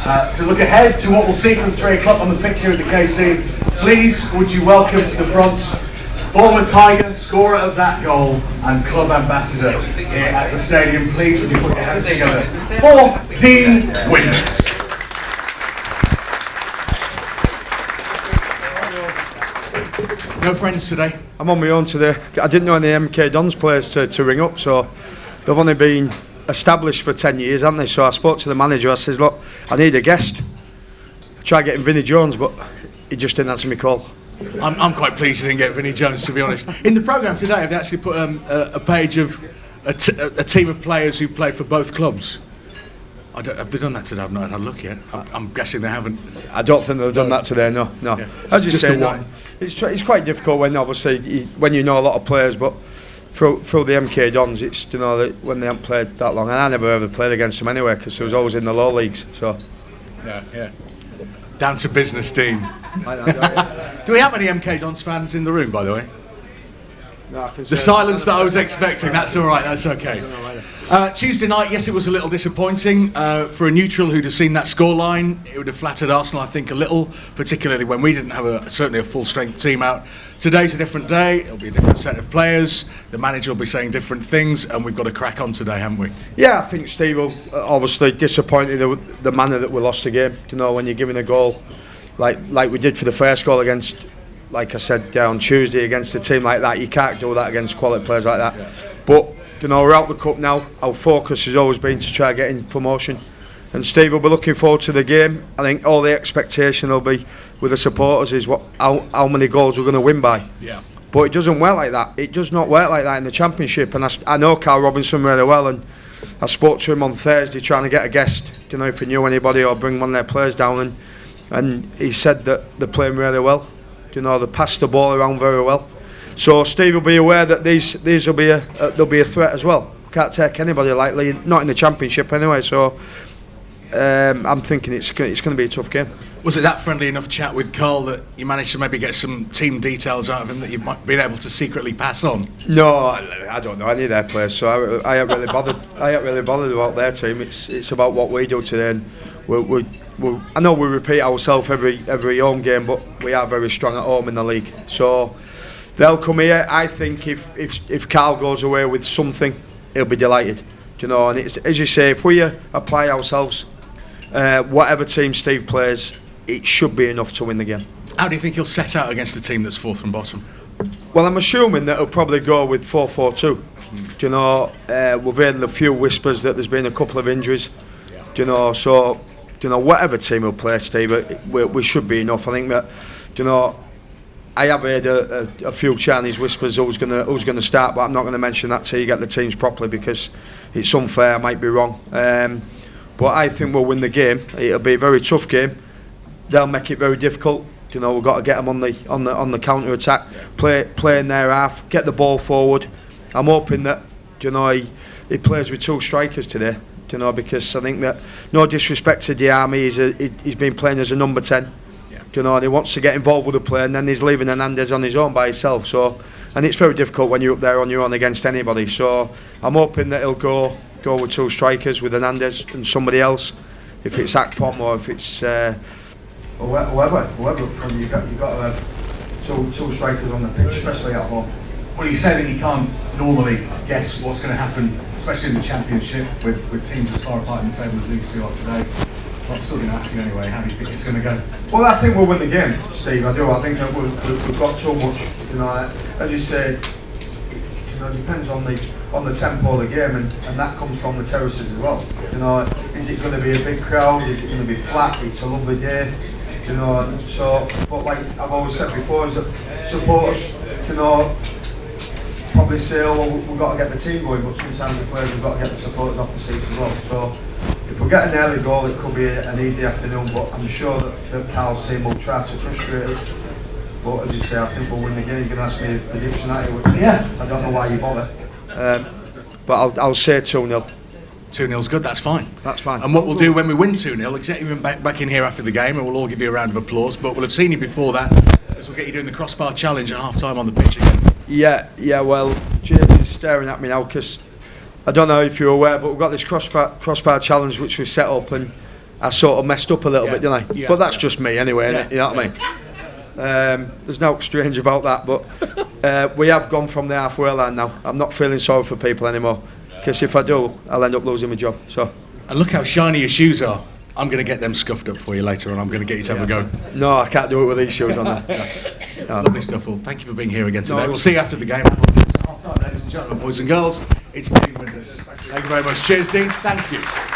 To look ahead to what we'll see from 3 o'clock on the pitch here at the KC, please would you welcome to the front former Tiger, scorer of that goal and club ambassador here at the stadium. Please would you put your hands together for Dean Windass. No friends today? I'm on my own today. I didn't know any MK Dons players to ring up, so they've only been established for 10 years, haven't they? So I spoke to the manager. I says, look, I need a guest. I tried getting Vinnie Jones, but he just didn't answer my call. I'm quite pleased you didn't get Vinnie Jones, to be honest. In the programme today, they actually put a page of a team of players who've played for both clubs. Have they done that today? I've not had a look yet. I'm guessing they haven't. I don't think they've done that today, no. Yeah. As you say, no, it's quite difficult when obviously when you know a lot of players, but through the MK Dons, it's that when they haven't played that long, and I never ever played against them anyway because I was always in the low leagues. So yeah. Down to business, Dean. Do we have any MK Dons fans in the room, by the way? No, the silence that I was expecting, that's all right, that's okay. Tuesday night, yes, it was a little disappointing. For a neutral who'd have seen that scoreline, it would have flattered Arsenal, I think, a little, particularly when we didn't have certainly a full-strength team out. Today's a different day, it'll be a different set of players, the manager will be saying different things, and we've got to crack on today, haven't we? Yeah, I think Steve will obviously disappointed the manner that we lost the game. When you're giving a goal like we did for the first goal against, like I said on Tuesday, against a team like that, you can't do that against quality players like that. Yeah. But we're out the cup now. Our focus has always been to try getting promotion, and Steve will be looking forward to the game. I think all the expectation will be with the supporters is how many goals we're going to win by. Yeah. But it doesn't work like that. It does not work like that in the Championship. And I know Carl Robinson really well, and I spoke to him on Thursday trying to get a guest. If he knew anybody or bring one of their players down, and he said that they're playing really well. They pass the ball around very well. So Steve will be aware that these will be there'll be a threat as well. Can't take anybody lightly, not in the Championship anyway. So I'm thinking it's going to be a tough game. Was it that friendly enough chat with Carl that you managed to maybe get some team details out of him that you might been able to secretly pass on? No, I don't know any of their players, so I ain't really bothered. I ain't really bothered about their team. It's about what we do today. And I know we repeat ourselves every home game, but we are very strong at home in the league. So they'll come here. I think if Carl goes away with something, he'll be delighted. And it's, as you say, if we apply ourselves, whatever team Steve plays, it should be enough to win the game. How do you think he'll set out against the team that's fourth from bottom? Well, I'm assuming that he'll probably go with 4-4-2. We've heard a few whispers that there's been a couple of injuries. Yeah. So whatever team he'll play, Steve, we should be enough. I think that, I have heard a few Chinese whispers who's going to start, but I'm not going to mention that till you get the teams properly because it's unfair. I might be wrong, but I think we'll win the game. It'll be a very tough game. They'll make it very difficult. We've got to get them on the counter attack, play in their half, get the ball forward. I'm hoping that he plays with two strikers today. Because I think that, no disrespect to Diarmi, he's been playing as a number 10. Yeah. And he wants to get involved with the play, and then he's leaving Hernandez on his own by himself. So, and it's very difficult when you're up there on your own against anybody. So I'm hoping that he'll go with two strikers with Hernandez and somebody else, if it's Akpom or if it's whoever up front. You've got to have two strikers on the pitch, especially at home. Well, you say that you can't normally guess what's going to happen, especially in the Championship with teams as far apart in the table as these two are today. But I'm still going to ask you anyway, how do you think it's going to go? Well, I think we'll win the game, Steve. I do. I think that we've got so much. As you said, it depends on the tempo of the game, and that comes from the terraces as well. Is it going to be a big crowd? Is it going to be flat? It's a lovely day. So, but like I've always said before, is that supporters, probably say, we've got to get the team going, but sometimes the players have got to get the supporters off the seats as well. So if we get an early goal, it could be an easy afternoon, but I'm sure that Carl's team will try to frustrate us. But as you say, I think we'll win the game. You're going to ask me a prediction, aren't you? Yeah. I don't know why you bother. But I'll say 2-0. 2-0's good, that's fine. That's fine. And what we'll do when we win 2-0, we'll get you back in here after the game and we'll all give you a round of applause, but we'll have seen you before that, as we'll get you doing the crossbar challenge at half-time on the pitch again. Yeah, well, James is staring at me now because I don't know if you're aware, but we've got this crossbar challenge which we've set up, and I sort of messed up a little bit, didn't I? Yeah. But that's just me anyway, innit? You know what I mean? There's nothing strange about that, but we have gone from the halfway line now. I'm not feeling sorry for people anymore, because if I do, I'll end up losing my job. So. And look how shiny your shoes are. I'm going to get them scuffed up for you later on. I'm going to get you to have a go. No, I can't do it with these shoes on there. No. Lovely stuff. Well, thank you for being here again today. We'll see you after the game. Half time, ladies and gentlemen, boys and girls. It's Dean Windass. Thank you very much. Cheers, Dean. Thank you.